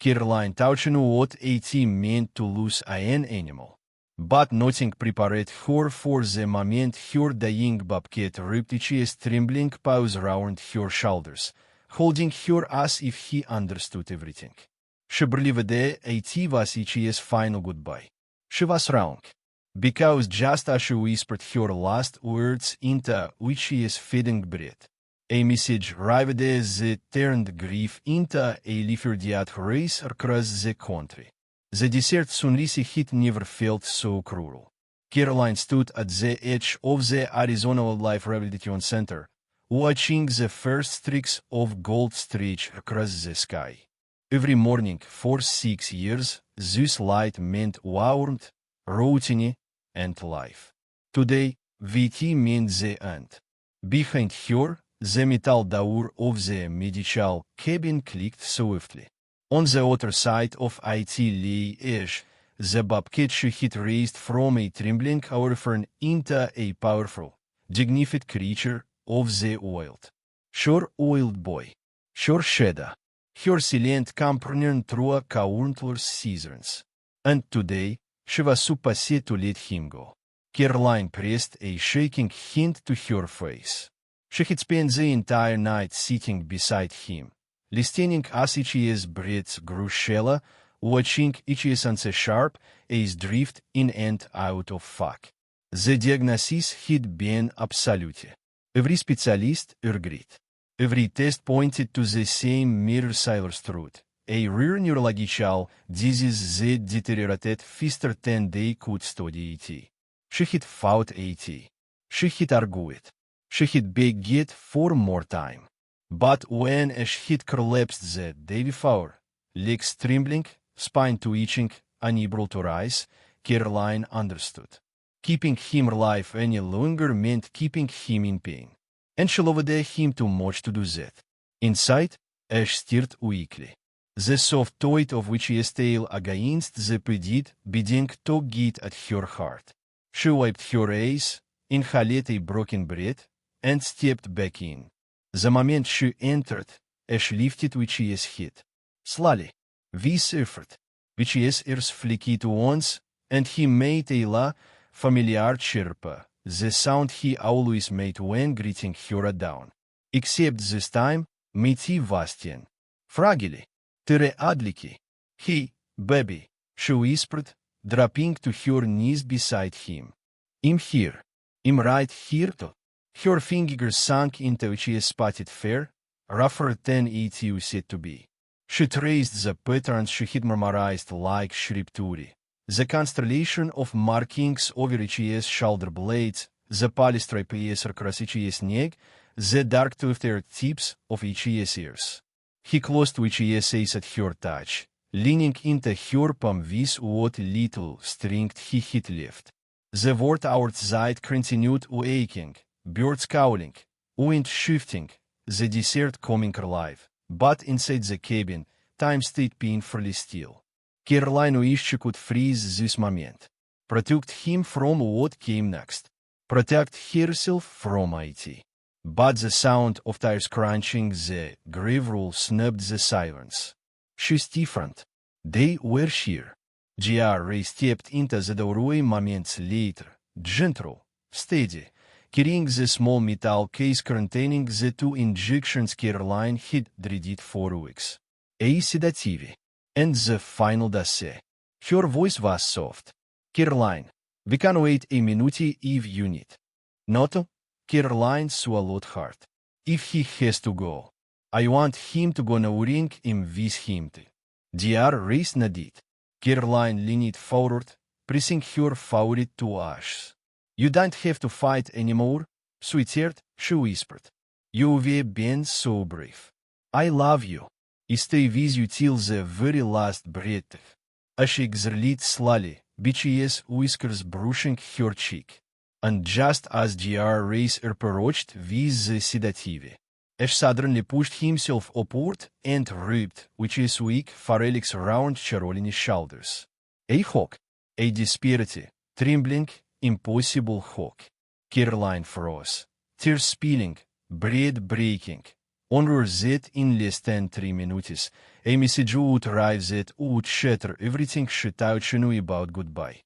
Caroline touching what it meant to lose an animal. But nothing prepared her for the moment her dying bobcat ripped his trembling paws round her shoulders, holding her as if he understood everything. She believed it was his final goodbye. She was wrong. Because just as she whispered her last words into his feeding breath, a message arrived that turned grief into a life-or-death race across the country. The desert soon Risi had never felt so cruel. Caroline stood at the edge of the Arizona Wildlife Rehabilitation Center, watching the first streaks of gold stretch across the sky. Every morning for 6 years, this light meant warmth, routine, and life. Today, VT meant the end. Behind her, the metal door of the medical cabin clicked swiftly. On the other side of it lay Ash, the bobcat she had raised from a trembling orphan into a powerful, dignified creature of the wild. Her wild boy. Her shadow. Her silent companion through countless seasons. And today, she was supposed to let him go. Caroline pressed a shaking hand to her face. She had spent the entire night sitting beside him, listening as his breath grew shallow, watching his answer sharp as drift in and out of fog. The diagnosis had been absolute. Every specialist agreed. Every test pointed to the same mirror-silver truth, a rare neurological disease that deteriorated faster than they could study it. She had fought it. She had argued. She had begged for more time. But when she had collapsed the day before, legs trembling, spine twitching, unable to rise, Caroline understood. Keeping him alive any longer meant keeping him in pain. And she loved him too much to do that. Inside, Ash stirred weakly. The soft toy of his tail against the pedid bedding tugged at her heart. She wiped her eyes, inhaled a broken breath, and stepped back in. The moment she entered, Ash lifted his head. Slowly, with effort, his ears flicked once, and he made a low, familiar chirp, the sound he always made when greeting her at dawn. Except this time, Mitty Vastian. Fragile. Tere adliki. Hey, baby, she whispered, dropping to her knees beside him. I'm here. I'm right here too. Her fingers sank into his spotted fur, rougher than it used to be. She traced the patterns she had memorized like scripture. The constellation of markings over his shoulder blades, the polystripes across his neck, the dark tufted tips of his ears. He closed his eyes at her touch, leaning into her palm with what little strength he had left. The world outside continued waking, birds calling, wind shifting, the desert coming alive, but inside the cabin, time stayed painfully still. Caroline wished she could freeze this moment, protect him from what came next, protect herself from it. But the sound of tires crunching the gravel snubbed the silence. She stiffened. They were here. Ray stepped into the doorway moments later, gentle, steady, carrying the small metal case containing the 2 injections Caroline had dreaded for weeks. A sedative. And the final dossier. Her voice was soft. Caroline, we can wait a minute if you need. Not? Caroline swallowed hard. If he has to go, I want him to go now ring him with him. Ray's nodded. Caroline leaned forward, pressing her forehead to Ash. You don't have to fight anymore, sweetheart, she whispered. You've been so brave. I love you. I stay with you till the very last breath. Ash exhaled slowly, bitchy whiskers brushing her cheek. And just as Ray's approached with the sedative, Ash suddenly pushed himself upward and ripped his weak forelegs around Caroline's shoulders. A hug. A desperate, trembling, impossible hug. Caroline froze, tears spilling, breath breaking. Onroer zit in less than 3 minutes. A message ut arrive zit ut shatter everything считаючину about goodbye.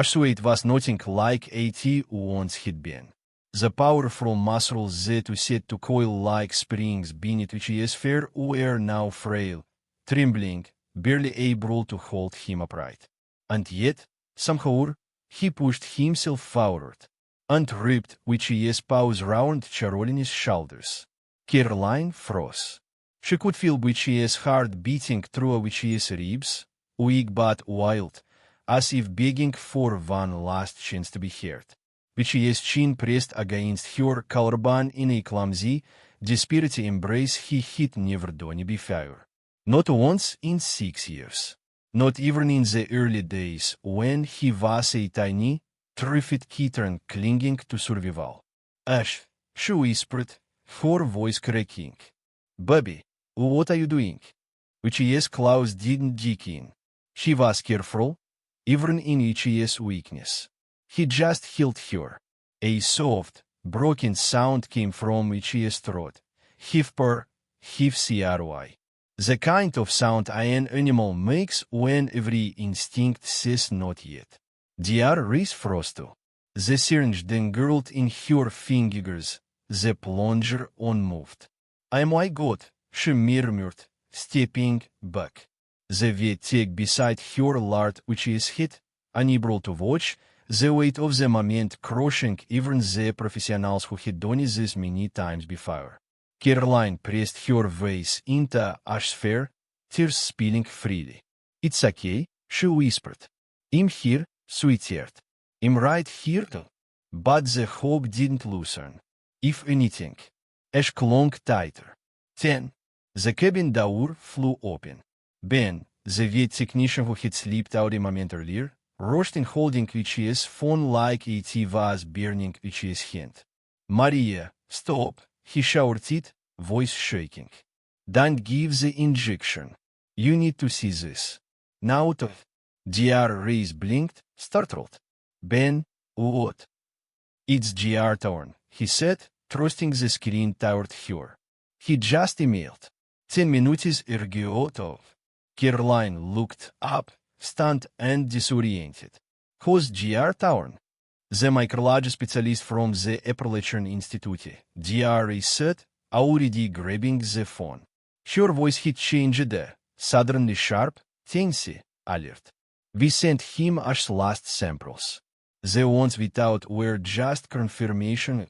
So it was nothing like it once had been. The powerful muscles that set to coil like springs beneath which his fair were now frail, trembling, barely able to hold him upright. And yet, somehow, he pushed himself forward, and ripped which his paws round Carolina's shoulders. Caroline froze. She could feel which his heart beating through which his ribs, weak but wild, as if begging for one last chance to be heard. Which his chin pressed against her collarbone in a clumsy, desperate embrace he had never done before. Not once in 6 years. Not even in the early days when he was a tiny, terrified kitten clinging to survival. Ash, she whispered, her voice cracking. Bobby, what are you doing? Which his claws didn't dig in. She was careful, even in his weakness. He just held her. A soft, broken sound came from his throat. Hif-purr, hif-cry. The kind of sound an animal makes when every instinct says not yet. Dear Rhys Frosto. The syringe dangled in her fingers, the plunger unmoved. Oh my God, she murmured, stepping back. The vet took beside her lard which is hit, unable to watch, the weight of the moment crushing even the professionals who had done this many times before. Caroline pressed her face into Ash's fur, tears spilling freely. It's okay, she whispered. I'm here, sweetheart. I'm right here too. But the hope didn't loosen. If anything, Ash clung tighter. 10. The cabin door flew open. Ben, the vet technician who had slipped out a moment earlier, rushed in holding Vichi's phone like it was burning Vichi's hand. Maria, stop, he shouted, voice shaking. Don't give the injection. You need to see this. Now to... Dr. Rhys blinked, startled. Ben, what? It's Gr turn, he said, thrusting the screen toward her. He just emailed. 10 minutes ago. Caroline looked up, stunned and disoriented. Who's Gr turn? The micrology specialist from the Appalachian Institute, Dr. said, already grabbing the phone. Her voice had changed, suddenly sharp, tensy, alert. We sent him Ash's last samples. The ones without were just confirmation.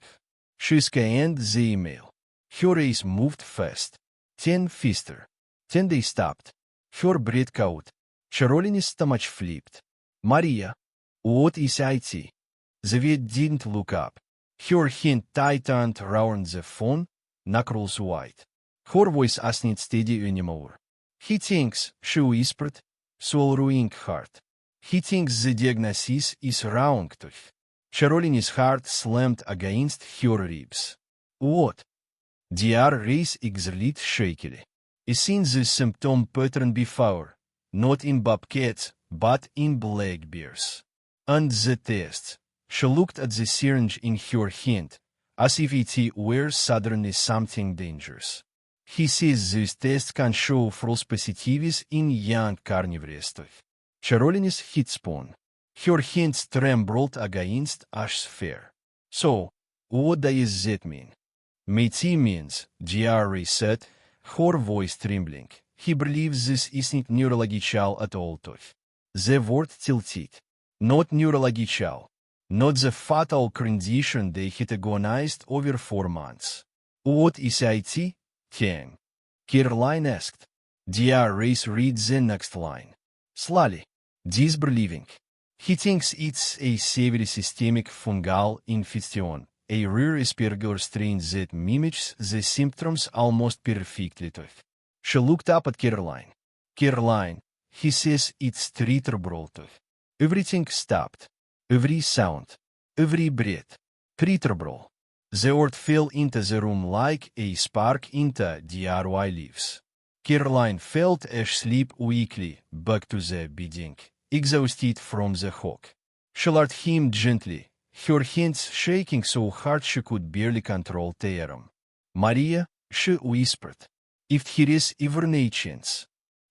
She scanned the email. Her eyes moved fast. 10 faster. 10 they stopped. Her breath caught. Carolina's stomach flipped. Maria, what is it? The vet didn't look up. Her hand tightened around the phone, knuckles white. Her voice wasn't steady anymore. He thinks, she whispered, swallowing hard. He thinks the diagnosis is wrong. Carolina's heart slammed against her ribs. What? Dr. Rhys exhaled shakily. I've seen this symptom pattern before, not in bobcats, but in black bears. And the tests. She looked at the syringe in her hand, as if it were suddenly something dangerous. He says these tests can show false positives in young carnivores. Carolina's head spun. Her hands trembled against Ash's fur. So, what does that mean? Métis means, Dr. said, her voice trembling. He believes this isn't neurological at all. The word tilted. Not neurological. Not the fatal condition they had agonized over 4 months. What is it? Tang. Caroline asked. Dr. read the next line. Slowly. Disbelieving. He thinks it's a severe systemic fungal infection, a rare Asperger strain that mimics the symptoms almost perfectly. She looked up at Caroline. Caroline, he says it's treatable. Everything stopped. Every sound. Every breath. Treatable. The word fell into the room like a spark into DRY leaves. Caroline felt Ash slip weakly back to the bedding, exhausted from the hawk. She lured him gently, her hands shaking so hard she could barely control the arm. Maria, she whispered. If here is even a chance.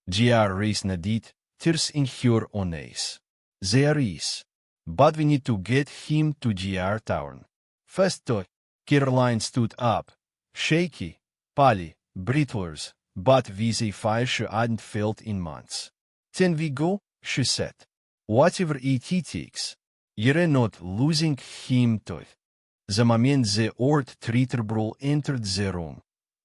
Rys nodded, tears in her own eyes. There is. But we need to get him to town. Fast though. Caroline stood up, shaky, pale, breathless, but with a fire she hadn't felt in months. Then we go, she said. Whatever it takes. You're not losing him to it. The moment the old treater entered the room,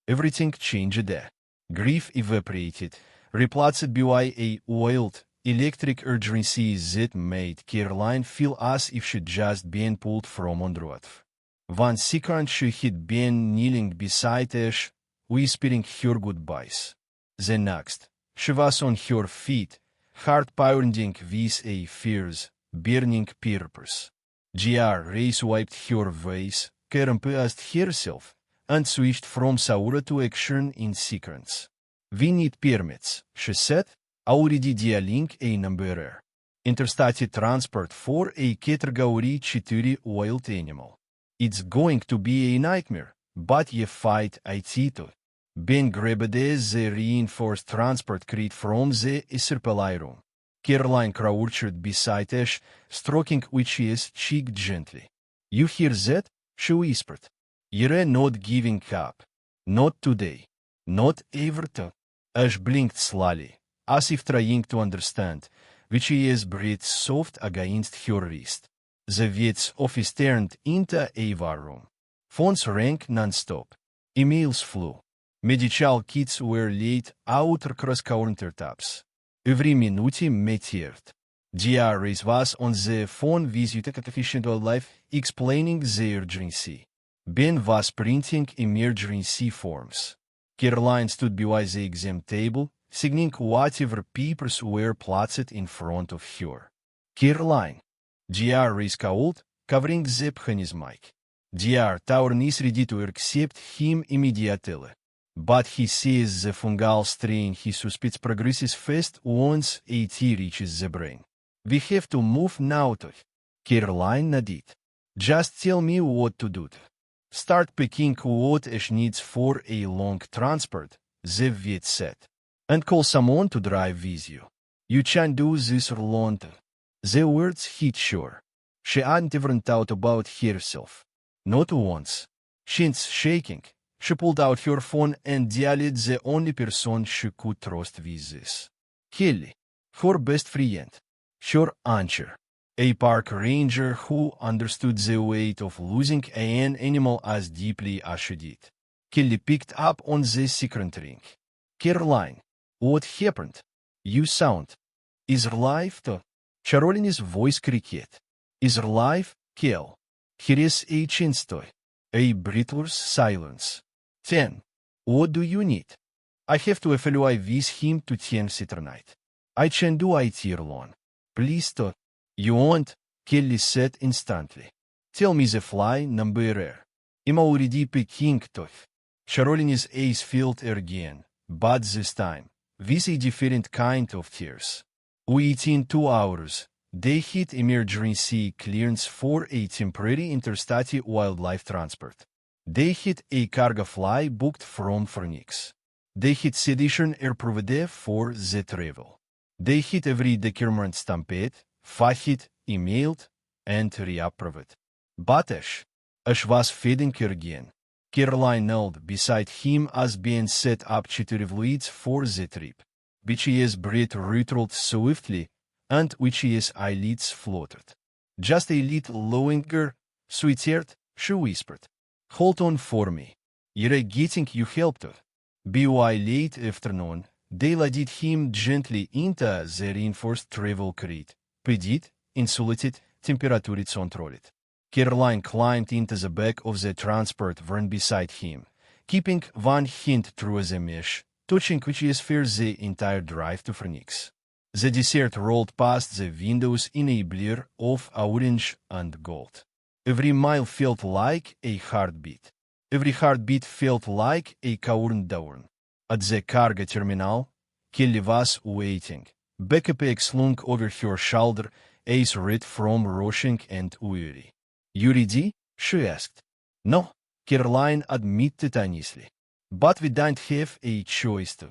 everything changed there. Grief evaporated, replaced by a wild, electric urgency that made Caroline feel as if she'd just been pulled from under earth. 1 second she had been kneeling beside Ash, whispering her goodbyes. The next, she was on her feet, heart pounding with a fierce, burning purpose. Rys wiped her face, composed herself, and switched from Saura to action in seconds. We need permits, she said, already dealing a number. Interstate transport for a category 4 wild animal. It's going to be a nightmare, but you fight it to. Ben grabbed the reinforced transport crate from the supply room. Caroline crouched beside Ash, stroking Witch's cheek gently. You hear that? She whispered. You're not giving up. Not today. Not ever to. Ash blinked slowly, as if trying to understand, Witch's breath soft against her wrist. The vet's office turned into a war room. Phones rang non-stop. Emails flew. Medical kits were laid out across countertops. Every minute mattered. Rys was on the phone with efficient wildlife, explaining the urgency. Ben was printing emergency forms. Caroline stood by the exam table, signing whatever papers were placed in front of her. Caroline. Rys called, covering the mic. Town is ready to accept him immediately. But he says the fungal strain he suspects progresses fast once it reaches the brain. We have to move now to. Caroline nodded. Just tell me what to do. Start packing what Ash needs for a long transport, the vet said. And call someone to drive with you. You can't do this alone. The words hit her. She hadn't even thought about herself. Not once. Shins shaking, she pulled out her phone and dialed the only person she could trust with this. Kelly, her best friend, her anchor, a park ranger who understood the weight of losing an animal as deeply as she did. Kelly picked up on the second ring. Caroline, what happened? You sound. Is her life to? Charoline's voice cricket. Is her life, Kel? Here is a chance to. A breathless silence. 10. What do you need? I have to fly with him to Tennessee tonight. I can do it alone. Please to. You won't, Kelly said instantly. Tell me the fly number. I'm already picking to. Charoline's eyes filled again, but this time, with a different kind of tears. Within 2 hours, they hit emergency clearance for a temporary interstate wildlife transport. They hit a cargo fly booked from Phoenix. They hit sedition approved for the travel. They hit every document stamped, faxed, emailed, and reapproved. But Ash was feeding again. Caroline knelt beside him as being set up 4 fluids for the trip. Witch's breath rattled swiftly, and Witch's eyelids fluttered. Just a little longer, sweetheart, she whispered. Hold on for me. You're getting you helped. By late afternoon, they loaded him gently into the reinforced travel crate, padded, insulated, temperature controlled. Caroline climbed into the back of the transport van beside him, keeping one hand through the mesh, touching Witch's fear the entire drive to Phoenix. The desert rolled past the windows in a blur of orange and gold. Every mile felt like a heartbeat. Every heartbeat felt like a countdown. At the cargo terminal, Kelly was waiting, backpack slung over her shoulder, eyes red from rushing and weary. You ready? She asked. No, Caroline admitted honestly. But we don't have a choice to.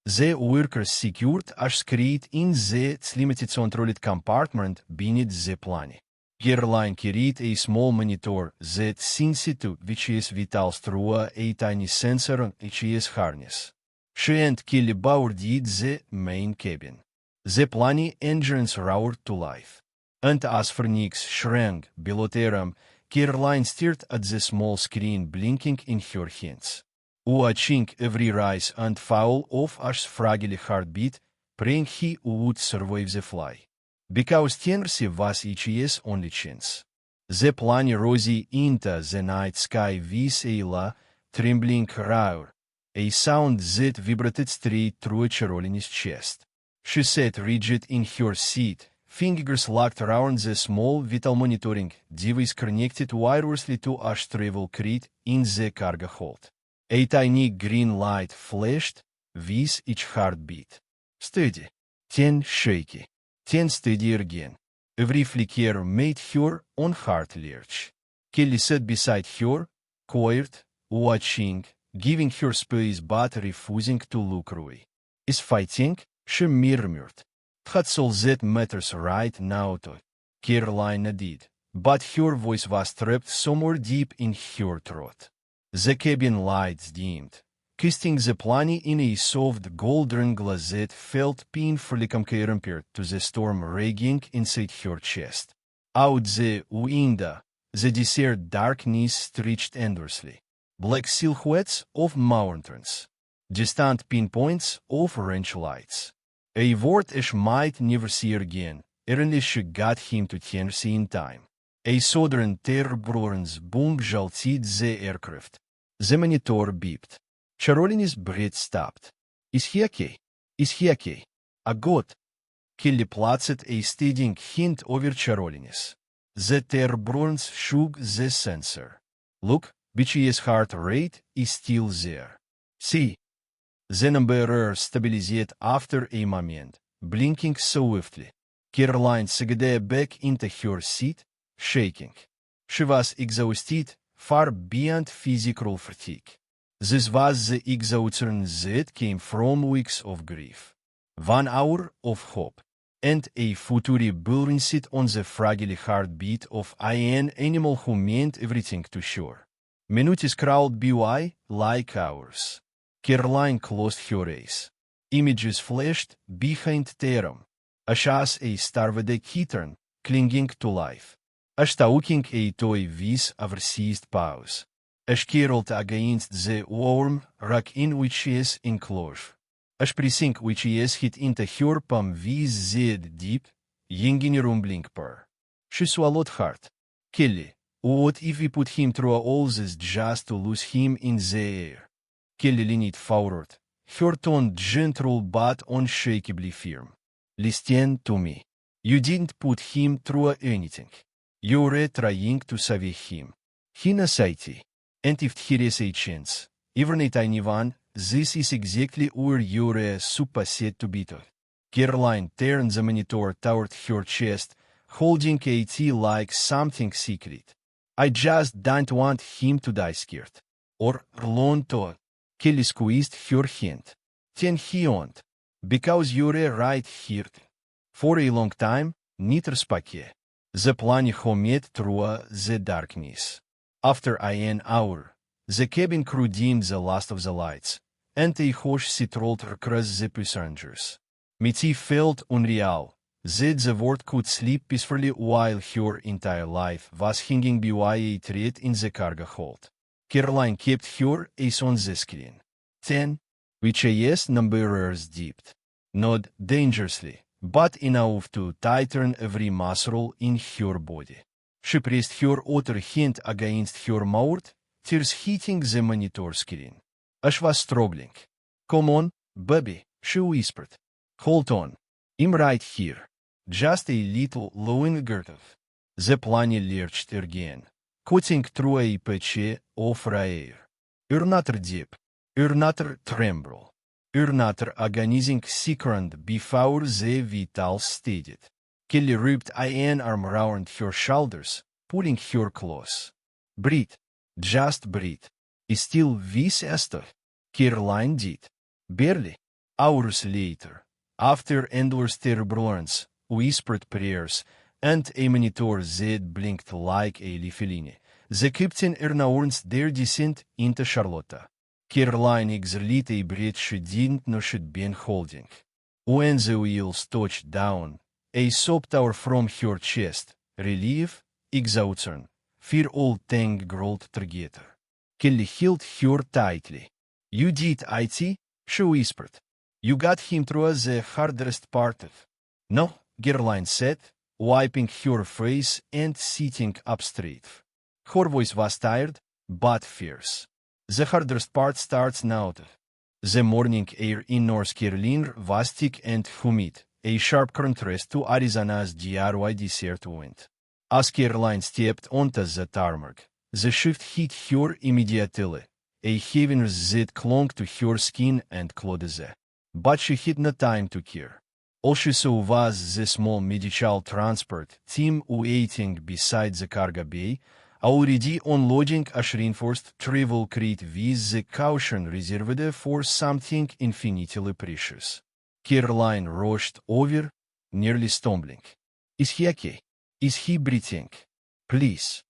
The workers secured are secret in the limited-controlled compartment beneath the plane. Airline carried a small monitor that sensitive which is vital through a tiny sensor on its harness. She and Kelly boarded the main cabin. The plane engines roared to life. And as Phoenix shrank below them, Caroline stared at the small screen blinking in her hands. Watching every rise and fall of Ash's fragile heartbeat, praying he would survive the fly. Because Tennessee was each's only chance. The plane rose into the night sky with a trembling roar, a sound that vibrated straight through Caroline's chest. She sat rigid in her seat, fingers locked around the small vital monitoring device connected wirelessly to Ash's travel crate in the cargo hold. A tiny green light flashed with each heartbeat. Steady, then shaky, then steady again. Every flicker made her own heart lurch. Kelly sat beside her, quiet, watching, giving her space but refusing to look away. Is fighting? She murmured. That's all that matters right now to. Caroline nodded, but her voice was trapped somewhere deep in her throat. The cabin lights dimmed, casting the plane in a soft golden glass that felt painfully compared to the storm raging inside her chest. Out the window, the desert darkness stretched endlessly. Black silhouettes of mountains. Distant pinpoints of ranch lights. A word Ash might never see again, only she got him to Tennessee in time. A southern turbulence boom jolted the aircraft. The monitor beeped. Caroline's breath stopped. Is he okay? Is he okay? A god. Kelly placed a steadying hand over Caroline's. The turbulence shook the sensor. Look, Bitchy's heart rate is still there. See. The number stabilized after a moment, blinking swiftly. Caroline sagged back into her seat, shaking. She was exhausted, far beyond physical fatigue. This was the exhaustion that came from weeks of grief. 1 hour of hope, and a future balanced on the fragile heartbeat of an animal who meant everything to her. Minutes crawled by like hours. Caroline closed her eyes. Images flashed behind them. As a starved kitten, clinging to life. As stalking a toy with overseized paws. As curled against the warm rock in which's enclosure. As pressing which's hit into her palm with the deep, yinging rumbling purr. She swallowed hard. Kelly, what if we put him through all this just to lose him in the air? Kelly leaned forward, her tone gentle but unshakably firm. Listen to me. You didn't put him through anything. You were trying to save him. He knows IT. And if there is a chance, even a tiny one, this is exactly where you're supposed to be. Caroline turned the monitor toward her chest, holding it like something secret. I just don't want him to die scared. Or alone to. Kelly squeezed her hand. Then he won't. Because you're right here. For a long time, neither spoke. The plane hummed through the darkness. After an hour, the cabin crew dimmed the last of the lights, and a hush settled across the passengers. Mitzi felt unreal, that the world could sleep peacefully while her entire life was hanging by a thread in the cargo hold. Caroline kept her eyes on the screen. 10, which's numbers dipped. Not dangerously, but enough to tighten every muscle in her body. She pressed her other hand against her mouth, tears hitting the monitor screen. Ash was struggling. Come on, baby, she whispered. Hold on. I'm right here. Just a little longer. The plane lurched again, cutting through a patch of air. Another dip. Another tremble. Another agonizing second before the vitals steadied. Kelly wrapped an arm around her shoulders, pulling her close. Breathe. Just breathe. Still with Esther. Caroline did. Barely. Hours later, after endless turbulence, whispered prayers, and a monitor that blinked like a leafline, the captain announced their descent into Charlotte. Caroline exhaled a breath she didn't know she'd been holding. When the wheels touched down, a sob tore from her chest, relief, exhaustion, fear all tangled together. Kelly held her tightly. You did, IT? She whispered. You got him through the hardest part of. No, Caroline said, wiping her face and sitting up straight. Her voice was tired, but fierce. The hardest part starts now. The morning air in North Carolina was thick and humid, a sharp contrast to Arizona's dry desert wind. As Caroline stepped onto the tarmac, the shift hit her immediately, a heaviness that clung to her skin and clothes. But she had no time to care. All she saw was the small medical transport team waiting beside the cargo bay, already unloading a reinforced travel crate with the caution reserved for something infinitely precious. Caroline rushed over, nearly stumbling. Is he okay? Is he breathing? Please.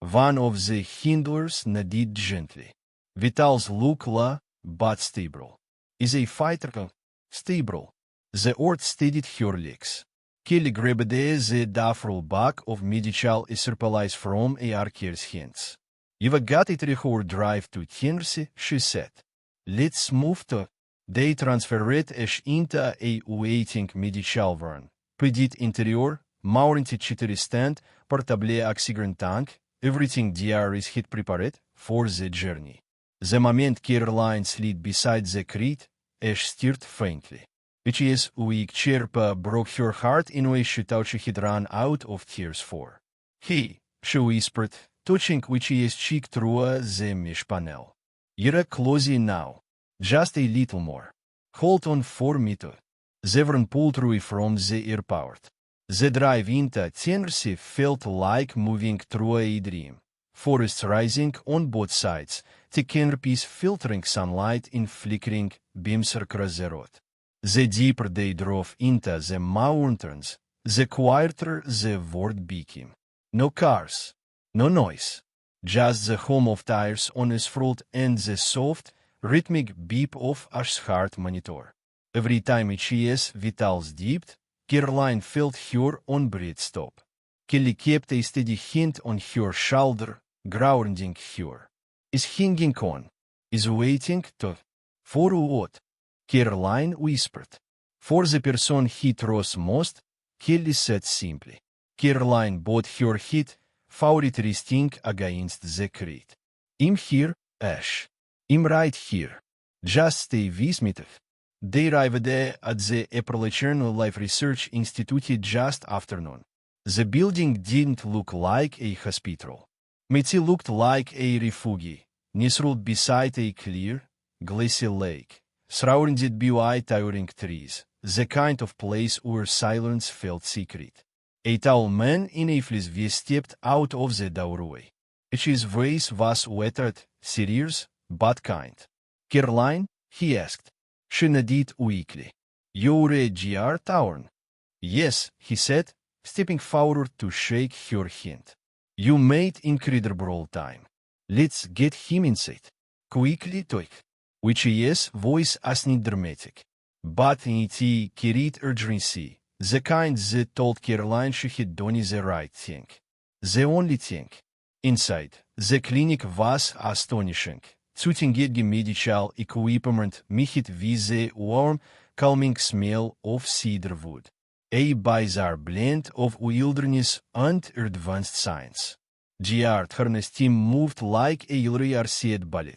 One of the handlers nodded gently. Vitals look low, but stable. Is a fighter stable? The orc steadied her legs. Kelly grabbed the duffel bag of medical supplies from a archer's hands. You've got a 3-hour drive to Tennessee, she said. Let's move to. They transferred us into a waiting medical van. Petit interior, mounted 4-stand, portable oxygen tank, everything DRS had prepared for the journey. The moment Caroline slid beside the crate, Ash stirred faintly. Which's weak chirp broke her heart in a way she thought she had run out of tears for. Hey, she whispered, touching Witchy's cheek through the mesh panel. You're closing now. Just a little more. Hold on for me too. The van pulled through from the airport. The drive into Tennessee felt like moving through a dream. Forests rising on both sides, thick canopies filtering sunlight in flickering beams across the road. The deeper they drove into the mountains, the quieter the world became. No cars, no noise, just the hum of tires on asphalt and the soft, rhythmic beep of Ash's heart monitor. Every time each vitals dipped, Caroline felt her own breath stop. Kelly kept a steady hand on her shoulder, grounding her. Is hanging on. Is waiting to. For what? Caroline whispered. For the person he trusts most, Kelly said simply. Caroline bowed her head, favored resting against the crate. I'm here, Ash. I'm right here. Just stay with me. They arrived at the Appalachian Life Research Institute just afternoon. The building didn't look like a hospital. It looked like a refuge, nestled beside a clear, glassy lake, surrounded by towering trees, the kind of place where silence felt secret. A tall man in a fleece vest stepped out of the doorway. His voice was wetted, serious, but kind. Caroline? He asked. She nodded weakly. You're a GR Town? Yes, he said, stepping forward to shake her hand. You made incredible time. Let's get him inside. Quickly, Toik. Witchy's voice wasn't dramatic, but it carried urgency, the kind that told Caroline she had done the right thing. The only thing. Inside, the clinic was astonishing. Zuttinged medical equipment mixed with the warm, calming smell of cedar wood. A bizarre blend of wilderness and advanced science. The art harness team moved like a rehearsed ballet.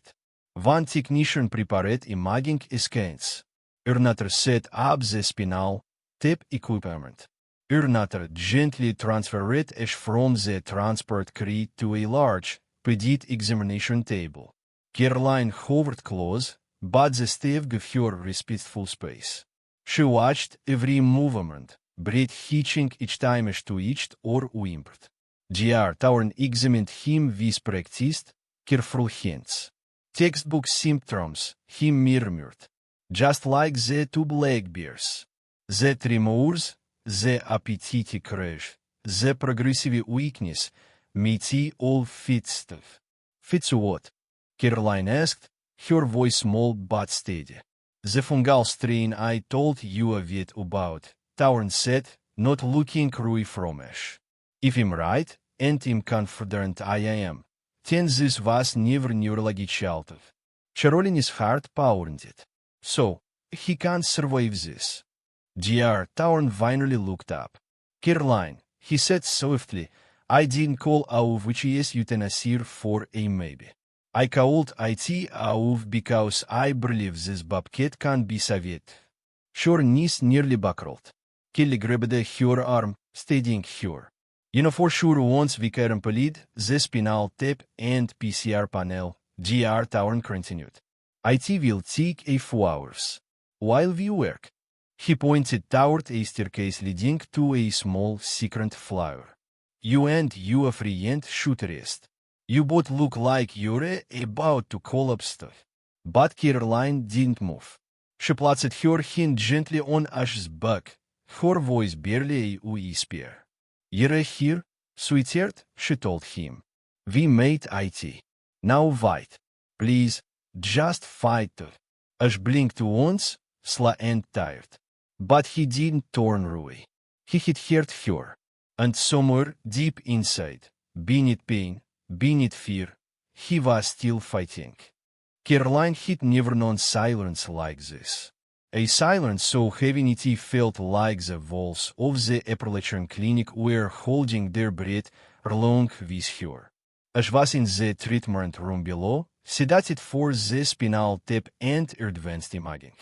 One technician prepared imaging scans. Another set up the spinal tap equipment. Another gently transferred Ash from the transport crate to a large, petit examination table. Caroline hovered close, but the staff gave her respectful space. She watched every movement, breath hitching each time Ash twitched or whimpered. Gr. Tauern examined him with practiced, careful hands. Textbook symptoms, him murmured. Just like the two black bears. The tremors, the appetite crash, the progressive weakness, meaty all fit stuff. Fits what? Caroline asked, her voice small but steady. The fungal strain I told you a bit about, Tauren said, not looking ruy from ash. If I'm right, and I'm confident I am, then this was never neurological. Caroline's heart pounded. So, he can't survive this. Dr. Tauren finally looked up. Caroline, he said softly, I didn't call out which is euthanasia for a maybe. I called it out because I believe this bobcat can be saved. Her knees nearly buckled. Kelly grabbed her arm, steadying her. You know for sure once we can complete the spinal tap and PCR panel, Dr. Tauren continued. It will take a few hours. While we work. He pointed toward a staircase leading to a small secret floor. You and your friend should rest. You both look like you're about to collapse. But Caroline didn't move. She placed her hand gently on Ash's back, her voice barely a whisper. You're here, sweetheart, she told him. We made it. Now fight. Please, just fight. Ash blinked once, slow and tired. But he didn't turn away. He had hurt her. And somewhere deep inside, beneath pain, beneath fear, he was still fighting. Caroline had never known silence like this. A silence so heavy it felt like the walls of the Appalachian clinic were holding their breath along with her. Ash was in the treatment room below, sedated for the spinal tap and advanced imaging.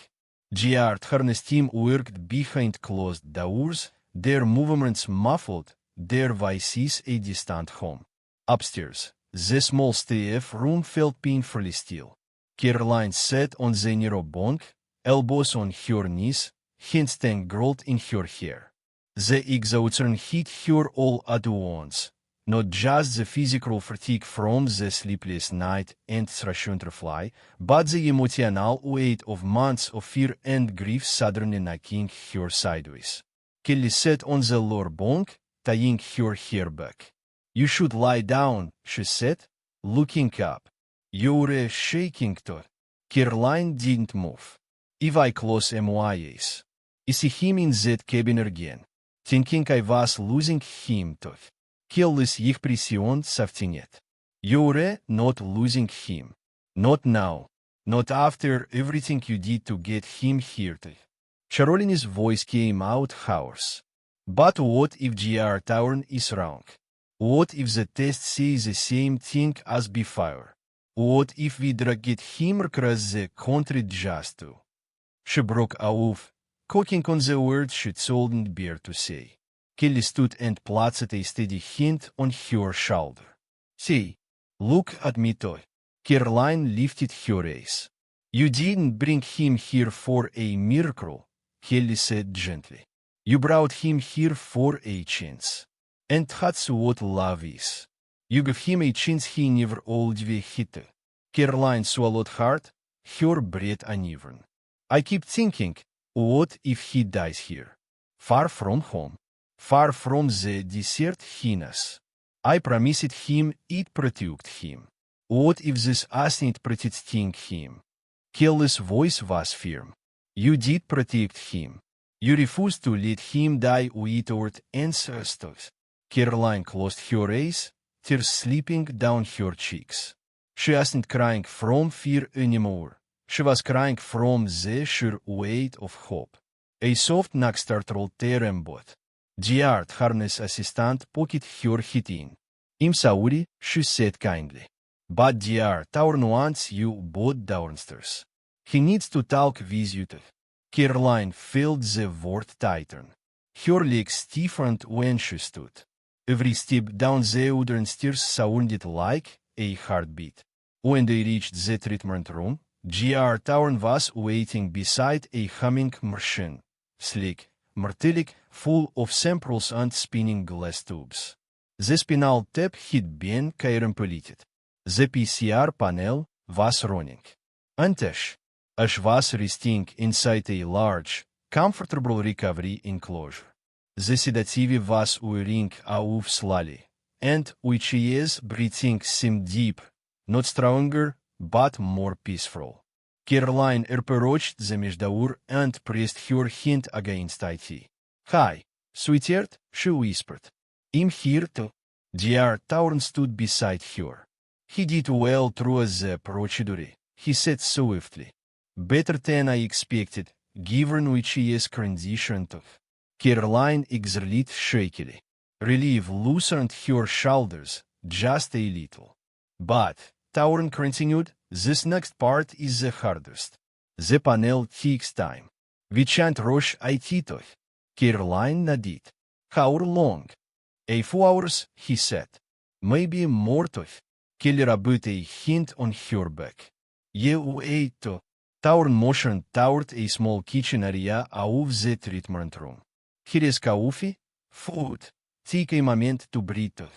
Dr. Harness team worked behind closed doors, their movements muffled, their voices a distant hum. Upstairs, the small staff room felt painfully still. Caroline sat on the narrow bunk, elbows on her knees, hands tangled in her hair. The exhaustion hit her all at once, not just the physical fatigue from the sleepless night and rationed fly, but the emotional weight of months of fear and grief suddenly knocking her sideways. Kelly sat on the lower bunk, tying her hair back. You should lie down, she said, looking up. You're shaking too. Caroline didn't move. If I close my eyes, I see him in that cabin again, thinking I was losing him too. Келлис их пресион совтинет. You're not losing him. Not now. Not after everything you did to get him here. Caroline's voice came out hoarse. But what if Dr. Tauren is wrong? What if the test says the same thing as before? What if we drag him across the country just to? She broke off, cocking on the words she couldn't bear to say. Kelly stood and placed a steady hand on her shoulder. Say, look at me, Toy. Caroline lifted her eyes. You didn't bring him here for a miracle, Kelly said gently. You brought him here for a chance. And that's what love is. You gave him a chance he never would had. Caroline swallowed hard, her breath uneven. I keep thinking, what if he dies here? Far from home. Far from the desert he knows. I promised him it protect him. What if this isn't protecting him? Kelly's voice was firm. You did protect him. You refused to let him die without ancestors. Caroline closed her eyes, tears slipping down her cheeks. She wasn't crying from fear anymore. She was crying from the sheer weight of hope. A soft knock startled their embod. Dr. Harness' assistant pocketed her head in. I'm sorry, she said kindly. But Dr. Tauren wants you both downstairs. He needs to talk with you. Caroline felt the word tighten. Her legs stiffened when she stood. Every step down the wooden stairs sounded like a heartbeat. When they reached the treatment room, Dr. Tauren was waiting beside a humming machine, sleek, metallic, full of samples and spinning glass tubes. The spinal tap had been completed. The PCR panel, was running. Antesh, as was resting inside a large, comfortable recovery enclosure. The sedative was wearing off slowly, and Uichi's breathing seemed deep, not stronger, but more peaceful. Caroline approached the Mishdaur and pressed her hand against it. "Hi, sweetheart," she whispered. "I'm here too." Dear Tauren stood beside her. "He did well through the procedure," he said swiftly. "Better than I expected, given Uichi's condition too." Caroline exhaled shakily. Relief loosened her shoulders, just a little. "But," Tauren continued, "this next part is the hardest. The panel takes time. We can't rush it though." Caroline nodded. "How long?" "A few hours," he said. "Maybe more too." Keller put a hand on her back. "You ate too." Tauren motioned toward a small kitchen area of the treatment room. "Here is coffee, food. Take a moment to breathe."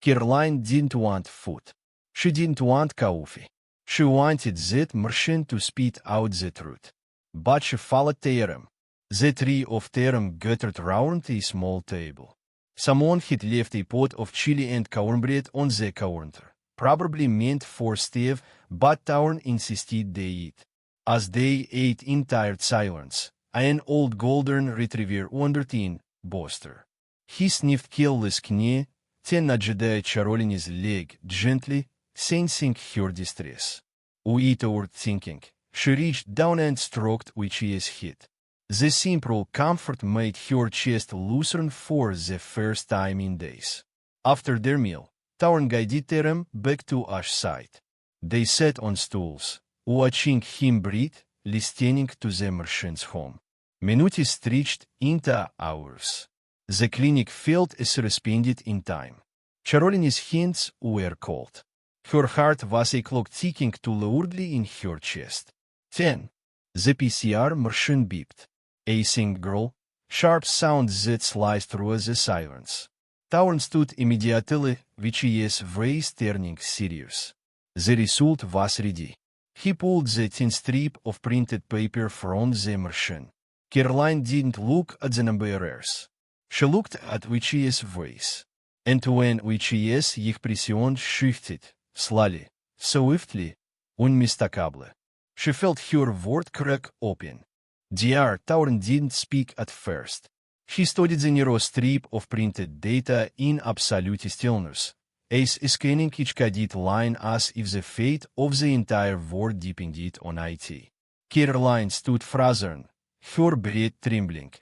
Caroline didn't want food. She didn't want coffee. She wanted that machine to spit out the truth. But she followed Terem. The three of Terem gathered round a small table. Someone had left a pot of chili and cornbread on the counter, probably meant for Steve, but Tauren insisted they eat. As they ate in tired silence, an old golden retriever wandered in, Boster. He sniffed Kelly's knee, then nudged Charolini's leg gently, sensing her distress. Without thinking, she reached down and stroked Uichi's head. The simple comfort made her chest loosen for the first time in days. After their meal, Tauren guided Terem back to Ash's side. They sat on stools, watching him breathe, listening to the machine's hum. Minutes stretched into hours. The clinic felt as suspended in time. Charolini's hands were cold. Her heart was a clock ticking too loudly in her chest. Then, the PCR machine beeped. A single, sharp sound that sliced through the silence. Tauren stood immediately, Uichi's face turning serious. The result was ready. He pulled the thin strip of printed paper from the machine. Caroline didn't look at the numbers. She looked at Uichi's face. And when Uichi's expression shifted, slowly, swiftly, unmistakable, she felt her word crack open. Dear Tauren didn't speak at first. He studied the narrow strip of printed data in absolute stillness, as scanning each coded line as if the fate of the entire world depended on it. Caroline stood frozen, her breath trembling,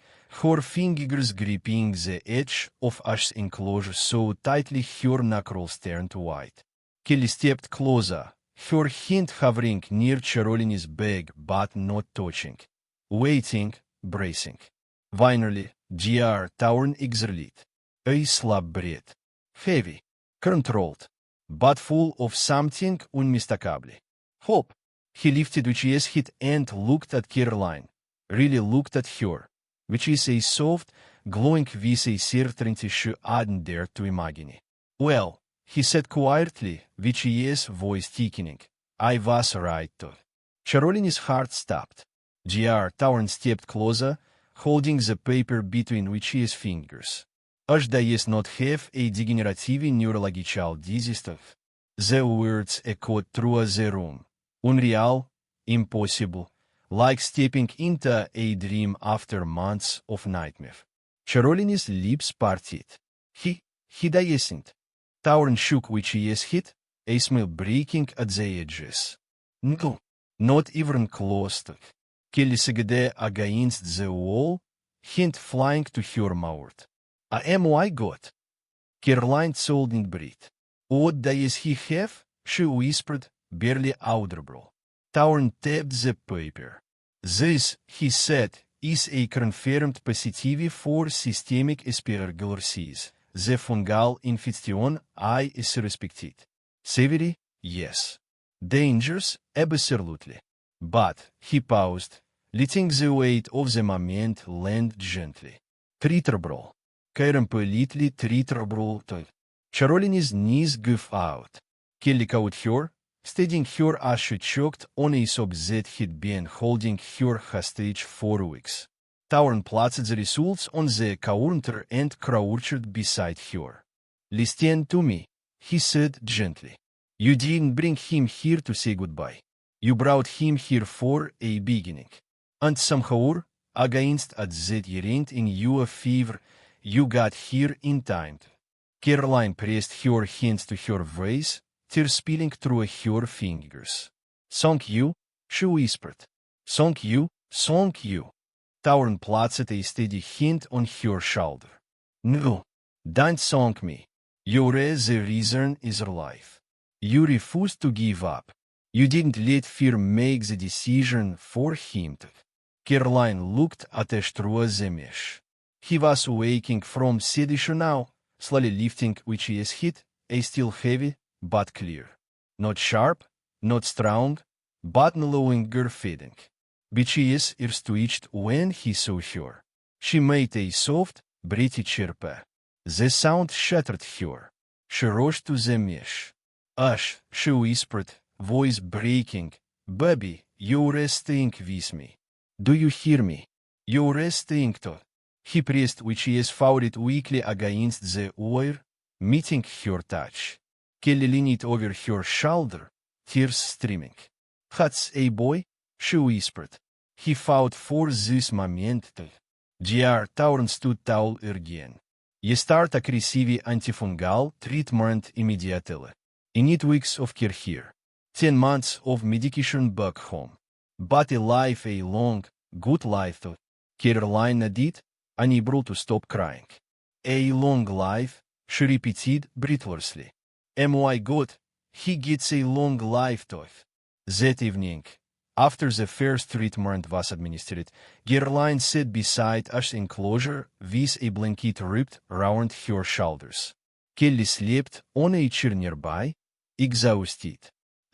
her fingers gripping the edge of Ash's enclosure so tightly her knuckles turned white. Kelly stepped closer, her hand hovering near Charolini's back but not touching. Waiting, bracing. Finally, Dear Tauren exhaled. A slab breath. Heavy, controlled, but full of something unmistakable. Hope. He lifted Uichi's head and looked at Caroline. Really looked at her, which is a soft, glowing with a certainty she hadn't dared to imagine. "Well," he said quietly, Uichi's voice thickening, "I was right too." Charolini's heart stopped. Dear Tauren stepped closer, holding the paper between Uichi's fingers. "Ash does not have a degenerative neurological disease." The words echoed through the room. Unreal, impossible, like stepping into a dream after months of nightmare. Charolini's lips parted. He doesn't." Tauren shook Uichi's head, a smile breaking at the edges. "No, not even close to." Kelly sagged against the wall, hand flying to her mouth. "Am I God?" Caroline couldn't breathe. "What does he have?" she whispered, barely audible. Tauren tapped the paper. "This," he said, "is a confirmed positive for systemic aspergillosis, the fungal infection I suspected. Severe, yes. Dangerous, absolutely. But," he paused, letting the weight of the moment land gently. "Treatable. Completely treatable too." Charolini's knees gave out. Kelly caught her, Steading her asgechokt on is op zet het been holding her hostage for weeks. Tauren plaatset the results on the counter and crouched beside her. Listen to me, he said gently. You didn't bring him here to say goodbye. You brought him here for a beginning. And somehow, against at that errand in your fever, you got here in time. Caroline pressed her hands to her face, tears spilling through her fingers. Thank you, she whispered. Thank you, thank you. Tauren plaatset a steady hand on her shoulder. No, don't thank me. You're the reason is alive. You refused to give up. You didn't let fear make the decision for him. Caroline looked at us through the mesh. He was waking from sedation now, slowly lifting which his head, a still heavy, but clear. Not sharp, not strong, but no longer fading. Bitch's ears twitched when he saw her. She made a soft, breathy chirp. The sound shattered her. She rushed to the mesh. Hush, she whispered, voice breaking. Baby, you're staying with me. Do you hear me? You're staying too. He pressed which is folded weakly against the wire, meeting her touch. Kelly leaned over her shoulder, tears streaming. That's a boy? She whispered. He fought for this moment. Dr. Tauren stood tall again. You start aggressive antifungal treatment immediately. You need weeks of care here. 10 months of medication back home. But a life a long, good life too. Caroline nodded, unable to stop crying. A long life, she repeated breathlessly. My God, he gets a long life too. That evening, after the first treatment was administered, Caroline sat beside us enclosure with a blanket wrapped round her shoulders. Kelly slept on a chair nearby, exhausted.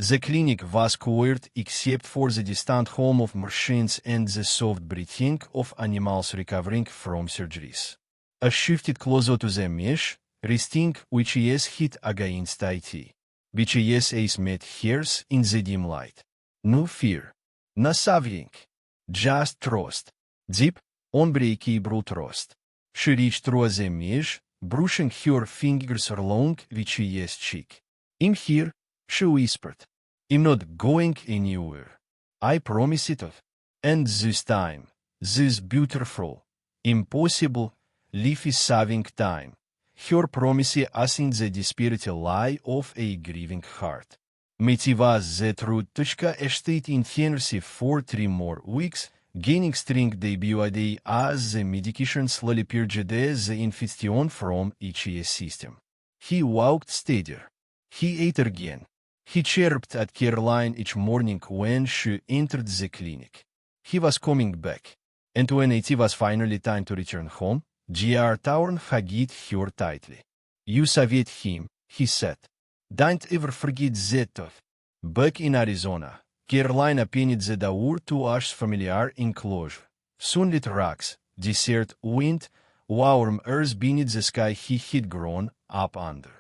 The clinic was quiet except for the distant hum of machines and the soft breathing of animals recovering from surgeries. I shifted closer to the mesh, resting which's hit against it. Which's eyes met hers in the dim light. No fear. No suffering. Just trust. Deep, unbreakable trust. She reached through the mesh, brushing her fingers along which's cheek. I'm here, she whispered. I'm not going anywhere. I promise it. And this time, this beautiful, impossible, life-saving time, her promise as in the desperate lie of a grieving heart. Met was the truth. Estate intensive for 3 more weeks, gaining strength day by day as the medication slowly purged the infection from each system. He walked steadier. He ate again. He chirped at Caroline each morning when she entered the clinic. He was coming back. And when it was finally time to return home, Dr. Tauren hugged her tightly. You saved him, he said. Don't ever forget that. Back in Arizona, Caroline opened the door to us familiar enclosure. Sunlit rocks, desert wind, warm earth beneath the sky he had grown up under.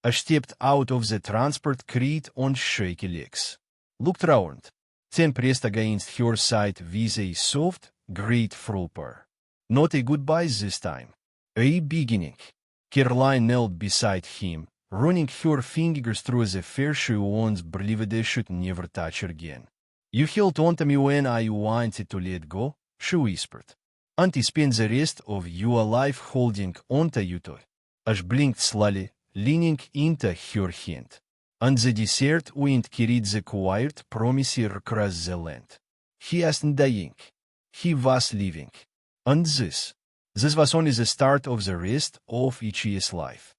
I stepped out of the transport crate on shaky legs. Looked round. Then pressed against her side with a soft, grateful purr. Not a goodbye this time. A beginning. Caroline knelt beside him, running her fingers through the hair she once believed should never touch again. You held on to me when I wanted to let go, she whispered. And you spent the rest of your life holding on to you too. Ash blinked slowly, leaning into her hand. And the desert wind carried the quiet promise across the land. He wasn't dying. He was living. And this was only the start of the rest of each's life.